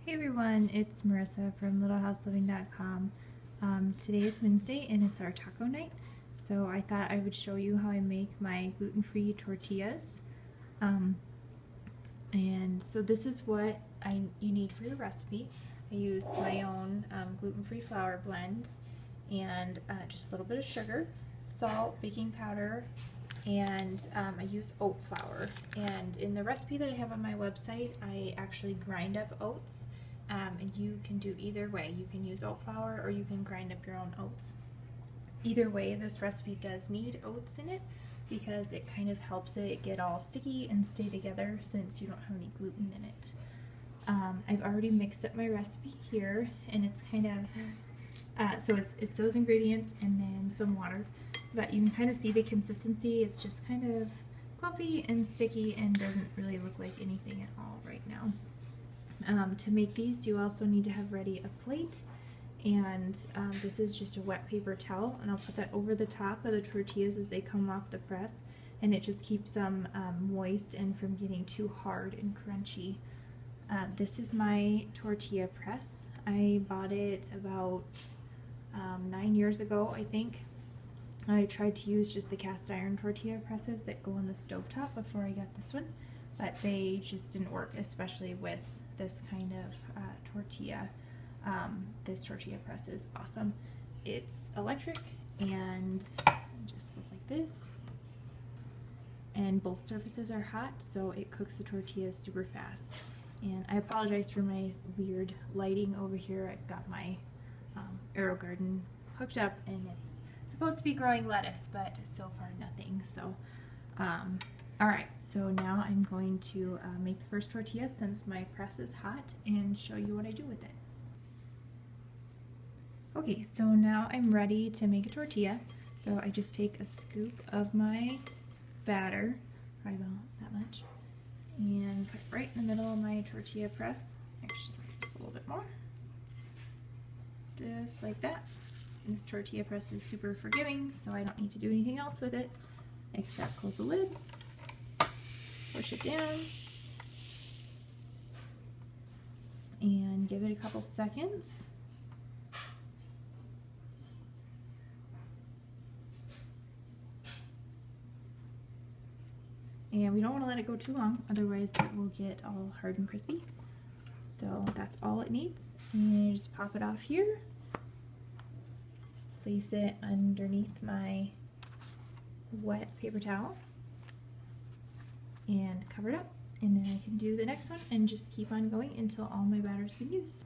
Hey everyone, it's Marissa from littlehouseliving.com. Today is Wednesday and it's our taco night, so I thought I would show you how I make my gluten-free tortillas. And so this is what you need for your recipe. I used my own gluten-free flour blend and just a little bit of sugar, salt, baking powder, and I use oat flour. And in the recipe that I have on my website, I actually grind up oats, and you can do either way. You can use oat flour or you can grind up your own oats. Either way, this recipe does need oats in it because it kind of helps it get all sticky and stay together since you don't have any gluten in it. I've already mixed up my recipe here, and it's kind of so it's those ingredients and then some water, but you can kind of see the consistency. It's just kind of clumpy and sticky and doesn't really look like anything at all right now. To make these, you also need to have ready a plate, and this is just a wet paper towel, and I'll put that over the top of the tortillas as they come off the press, and it just keeps them moist and from getting too hard and crunchy. This is my tortilla press. I bought it about 9 years ago, I think. I tried to use just the cast iron tortilla presses that go on the stovetop before I got this one, but they just didn't work, especially with this kind of tortilla. This tortilla press is awesome. It's electric and it just goes like this, and both surfaces are hot, so it cooks the tortillas super fast. And I apologize for my weird lighting over here. I've got my Aero Garden hooked up and it's supposed to be growing lettuce, but so far nothing. So alright, so now I'm going to make the first tortilla since my press is hot and show you what I do with it. Okay, so now I'm ready to make a tortilla. So I just take a scoop of my batter, probably about that much, and put it right in the middle of my tortilla press. Actually, just a little bit more. Just like that. This tortilla press is super forgiving, so I don't need to do anything else with it except close the lid, push it down, and give it a couple seconds. And we don't want to let it go too long, otherwise it will get all hard and crispy. So that's all it needs. And you just pop it off here, place it underneath my wet paper towel, and cover it up. And then I can do the next one and just keep on going until all my batter's been used.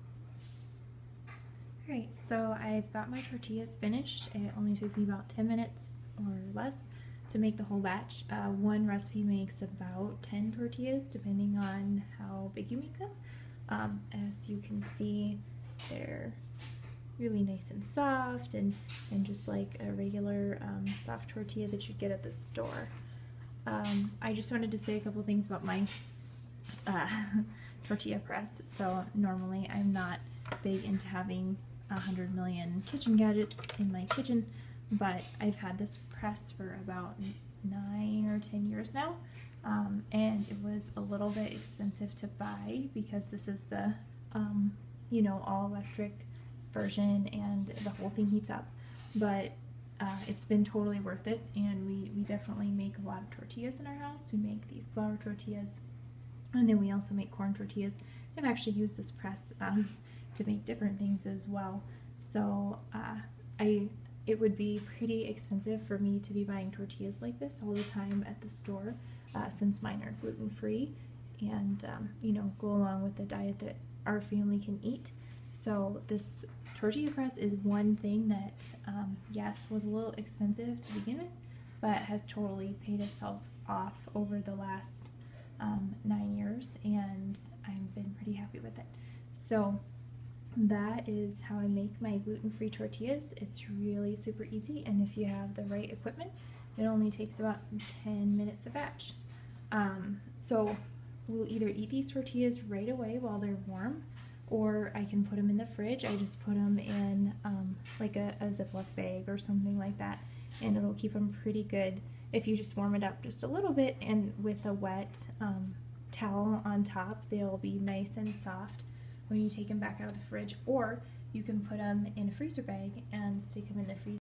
Alright, so I've got my tortillas finished. It only took me about 10 minutes or less to make the whole batch. One recipe makes about 10 tortillas depending on how big you make them. As you can see, they're really nice and soft and just like a regular soft tortilla that you'd get at the store. I just wanted to say a couple things about my tortilla press. So normally I'm not big into having 100 million kitchen gadgets in my kitchen, but I've had this press for about 9 or 10 years now, and it was a little bit expensive to buy because this is the you know, all electric version and the whole thing heats up, but it's been totally worth it, and we definitely make a lot of tortillas in our house. We make these flour tortillas, and then we also make corn tortillas. I've actually used this press to make different things as well, so it would be pretty expensive for me to be buying tortillas like this all the time at the store, since mine are gluten-free and you know, go along with the diet that our family can eat. So this tortilla press is one thing that yes, was a little expensive to begin with, but has totally paid itself off over the last 9 years, and I've been pretty happy with it. So that is how I make my gluten-free tortillas. It's really super easy, and if you have the right equipment, it only takes about 10 minutes a batch. So we'll either eat these tortillas right away while they're warm, or I can put them in the fridge. I just put them in like a Ziploc bag or something like that, and it'll keep them pretty good if you just warm it up just a little bit, and with a wet towel on top, they'll be nice and soft when you take them back out of the fridge, or you can put them in a freezer bag and stick them in the freezer